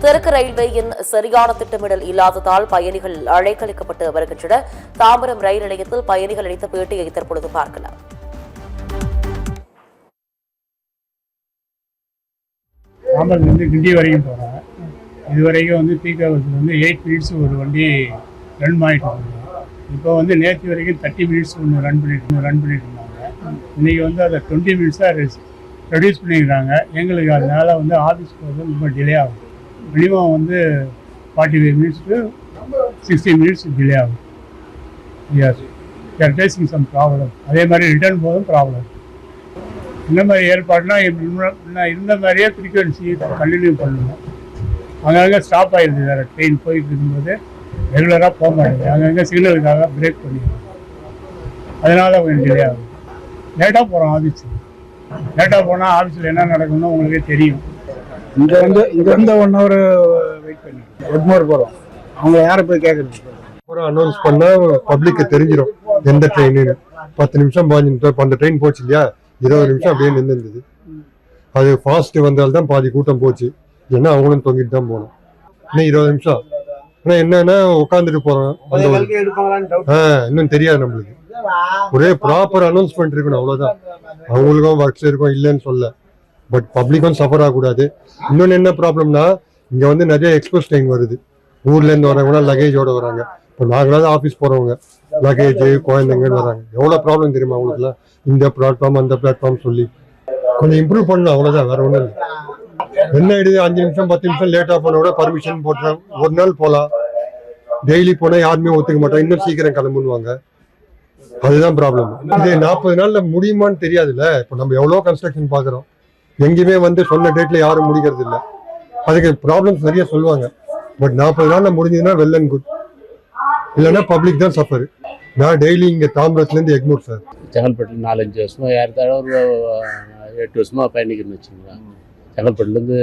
தெற்கு ரயில்வேயின் சரியான திட்டமிடல் இல்லாததால் பயணிகள் அழைக்கழிக்கப்பட்டு வருகின்றனர். தாம்பரம் ரயில் நிலையத்தில் பயணிகள் அளித்த பேட்டியை தற்பொழுது பார்க்கலாம். தாம்பரத்துலேருந்து கிண்டி வரைக்கும் போகிறேன். இதுவரைக்கும் பீக் ஹவர்ஸில் 8 மினிட்ஸ் ஒரு வண்டி ரன் பண்ணிட்டு இருந்தாங்க. இப்போ நேற்று வரைக்கும் 30 மினிட்ஸ் ஒன்று ரன் பண்ணிட்டு இருந்தாங்க. இன்றைக்கி அதை 20 மினிட்ஸாக ரெடியூஸ் பண்ணிக்கிறாங்க. எங்களுக்கு அதனால் ஆஃபீஸ் போகிறது ரொம்ப டிலே ஆகும். Minimum 45 minutes to 60 minutes delay ஆகும். தேர் ஃபேசிங் சம் ப்ராப்ளம். அதே மாதிரி ரிட்டர்ன் போதும் ப்ராப்ளம். இந்த மாதிரி ஏற்பாடுனா இருந்த மாதிரியே ஃப்ரீக்வன்சி கண்டினியூ பண்ணணும். அங்கங்கே ஸ்டாப் ஆகிடுது. வேறு ட்ரெயின் போயிட்டு இருக்கும்போது ரெகுலராக போக மாட்டேங்குது. அங்கங்கே சிக்னலுக்காக பிரேக் பண்ணிடுவோம். அதனால் கொஞ்சம் டிலே ஆகும். லேட்டாக போகிறோம் ஆஃபீஸுக்கு. லேட்டாக போனால் ஆஃபீஸில் என்ன நடக்கும்னு உங்களுக்கே தெரியும். இங்கேருந்து 1 ஹவர் வெயிட் பண்ணி எக்மோர் போகிறோம். அவங்க யாரை போய் கேட்குறது? அப்புறம் அனௌன்ஸ் பண்ணால் பப்ளிக்கு தெரிஞ்சிடும் எந்த ட்ரெயின்னு. 10 நிமிஷம் 15 நிமிஷம். இப்போ அந்த ட்ரெயின் போச்சு இல்லையா, 20 நிமிஷம் அப்படியே நின்றுருந்தது. அது ஃபாஸ்ட் வந்தால்தான் பாதி கூட்டம் போச்சு. ஏன்னா அவங்களும் தொங்கிட்டு தான் போனோம். இன்னும் 20 நிமிஷம். ஆனால் என்னன்னா உட்காந்துட்டு போகிறோம். இன்னும் தெரியாது நம்மளுக்கு. ஒரே ப்ராப்பர் அனௌன்ஸ்மெண்ட் இருக்கணும், அவ்வளோதான். அவங்களுக்கும் ஒர்க்ஸ் இருக்கும், இல்லைன்னு சொல்ல. பட் பப்ளிக்கும் சஃபர் ஆகக்கூடாது. இன்னொன்று என்ன ப்ராப்ளம்னா, இங்கே நிறைய எக்ஸ்பிரஸ் ட்ரெயின் வருது. ஊர்லேருந்து வரவங்கன்னா லக்கேஜோட வராங்க. இப்போ நாங்களாவது ஆஃபீஸ் போகிறவங்க லக்கேஜ் குழந்தைங்கன்னு வராங்க. எவ்வளோ ப்ராப்ளம் தெரியுமா அவங்களுக்குலாம்? இந்த பிளாட்ஃபார்ம் அந்த பிளாட்ஃபார்ம் சொல்லி கொஞ்சம் இம்ப்ரூவ் பண்ணலாம், அவ்வளோதான். வேற ஒன்றும் இல்லை. என்ன ஆயிடுது, 5 நிமிஷம் 10 நிமிஷம் லேட்டாக போன கூட பர்மிஷன் போட்டுறேன். ஒரு நாள் போகலாம். டெய்லி போனால் யாருமே ஒத்துக்க மாட்டாங்க. இன்னும் சீக்கிரம் கிளம்புவாங்க. அதுதான் ப்ராப்ளம். இது 40 நாளில் முடியுமான்னு தெரியாதுல்ல. இப்போ நம்ம எவ்வளோ கன்ஸ்ட்ரக்ஷன் பார்க்குறோம். எங்கேயுமே சொன்ன டேட்ல யாரும் முடிக்கிறது இல்லை. அதுக்கு ப்ராப்ளம்ஸ் நிறைய சொல்லுவாங்க. பட் 40 நாளில் முடிஞ்சதுன்னா வெல் அண்ட் குட். இல்லைன்னா பப்ளிக் தான் சஃபர். நான் டெய்லி இங்கே தாம்பரத்துலேருந்து எக்மூர் சார். செங்கல்பட்டில் 4-5 வருஷமா ஏறத்தாழ ஒரு 8 வருஷமாக பயணிக்கிறேன்னு வச்சுங்களேன். செங்கல்பட்டுலேருந்து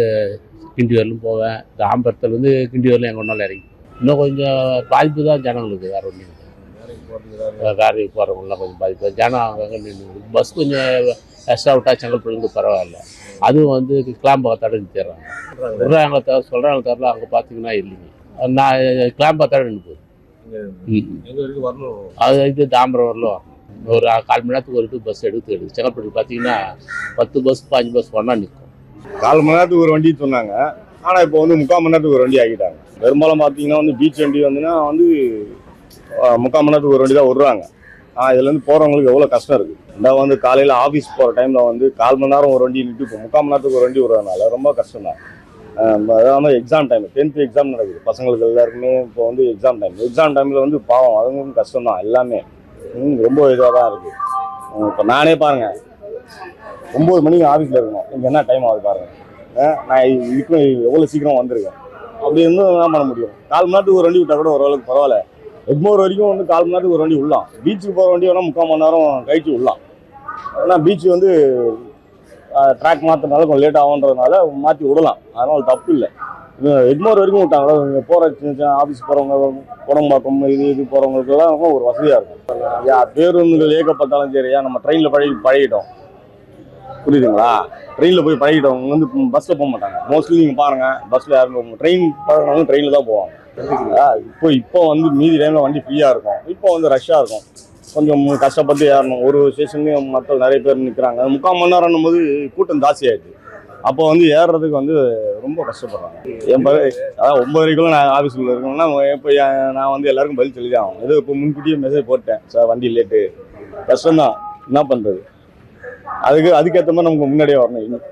கிண்டி வரலும் போவேன். தாம்பரத்துலேருந்து கிண்டி வரலும் எங்கே ஒன்றாலும் இறங்கி. இன்னும் கொஞ்சம் பாதிப்பு தான் ஜனங்களுக்கு. வேறு ஒன்றும் வேறு போகிறவங்களாம் கொஞ்சம் பாதிப்பு. ஜனம் அங்கே நின்று பஸ் கொஞ்சம் எக்ஸ்ட்ரா விட்டா செங்கல்பட்டுலேருந்து பரவாயில்ல. அதுவும் கிளாம்பாக்கத்தோட நிறுத்திடுறாங்க. விடுறாங்க தவிர சொல்கிறாங்க தவிர அங்கே பார்த்தீங்கன்னா இல்லைங்க. நான் கிளாம்பாக்கத்தோட நின்று போகுது. அது தாம்பரம் வரலும் ஒரு 1/4 மணி நேரத்துக்கு ஒரு பஸ் எடுத்து செங்கல்பட்டு பார்த்தீங்கன்னா 10 பஸ் 5 பஸ் ஒன்றா நிற்கும். 1/4 மணி நேரத்துக்கு ஒரு வண்டி சொன்னாங்க. ஆனால் இப்போ 3/4 மணி நேரத்துக்கு ஒரு வண்டி ஆகிட்டாங்க. பெரும்பாலும் பார்த்தீங்கன்னா பீச் வண்டி 3/4 மணி நேரத்துக்கு ஒரு வண்டி தான் விடுறாங்க. இதுலேருந்து போகிறவங்களுக்கு எவ்வளோ கஷ்டம் இருக்குது. இந்த காலையில் ஆஃபீஸ் போகிற டைமில் 1/4 மணி நேரம் ஒரு வண்டி நின்று இப்போ 3/4 மணி நேரத்துக்கு ஒரு வண்டி விடுறதுனால ரொம்ப கஷ்டம் தான். அதாவது எக்ஸாம் டைம் 10th எக்ஸாம் நடக்குது. பசங்களுக்கு எல்லாருக்குமே இப்போ எக்ஸாம் டைமில் பாவம் அதுங்களும் கஷ்டம் தான். எல்லாமே ரொம்ப இதாக தான் இருக்குது. இப்போ நானே பாருங்கள் 9 மணிக்கு ஆஃபீஸில் இருக்கணும். இங்கே என்ன டைம் ஆகுது பாருங்கள். நான் இதுக்கும் எவ்வளோ சீக்கிரம் வந்திருக்கேன். அப்படி இருந்தும் என்ன பண்ண முடியும்? 4 மணி நேரத்துக்கு ஒரு வண்டி விட்டால் கூட ஓரளவுக்கு பரவாயில்ல. எக்மோர் வரைக்கும் 4 மணி நேரத்துக்கு ஒரு வண்டி விடலாம். பீச்சுக்கு போகிற வண்டி வேணால் 3/4 மணி நேரம் கழிச்சு விடலாம். ஆனால் பீச்சு ட்ராக் மாற்றினால கொஞ்சம் லேட் ஆகுன்றதுனால மாற்றி விடலாம். அதனால் தப்பு இல்லை. எக்மோர் வரைக்கும் விட்டாங்களோ இங்கே போகிற சின்ன சின்ன ஆஃபீஸ் போகிறவங்க குடம்பாக்கம் இது போகிறவங்களுக்கெல்லாம் ஒரு வசதியாக இருக்கும். பேருந்துகள் இயக்கப்பட்டாலும் சரியா நம்ம ட்ரெயினில் பழகிட்டோம். புரியுதுங்களா? ட்ரெயினில் போய் பழகிட்டோம். பஸ்ஸில் போக மாட்டாங்க. மோஸ்ட்லி நீங்கள் பாருங்கள், பஸ்ஸில் யாரும் ட்ரெயின் பழகிறவங்க ட்ரெயினில் தான் போவாங்க. இப்போ மீதி டைமில் வண்டி ஃப்ரீயாக இருக்கும். இப்போ ரஷ்ஷாக இருக்கும். கொஞ்சம் கஷ்டப்பட்டு ஏறணும். ஒரு ஸ்டேஷன்லேயும் மக்கள் நிறைய பேர் நிற்கிறாங்க. 3/4 மணி நேரம்னும் போது கூட்டம் ஜாஸ்தி ஆகிடுது. அப்போ ஏறுறதுக்கு ரொம்ப கஷ்டப்படுறாங்க. அதாவது 9 வரைக்கும் நான் ஆஃபீஸில் இருக்கணும்னா இப்போ நான் எல்லாருக்கும் பதில் சொல்லி தான் ஆகும். ஏதோ இப்போ முன்கூட்டியே மெசேஜ் போட்டேன், சார் வண்டி லேட்டு. கஷ்டம்தான், என்ன பண்ணுறது? அதுக்கேற்ற மாதிரி நமக்கு முன்னாடியே வரணும்.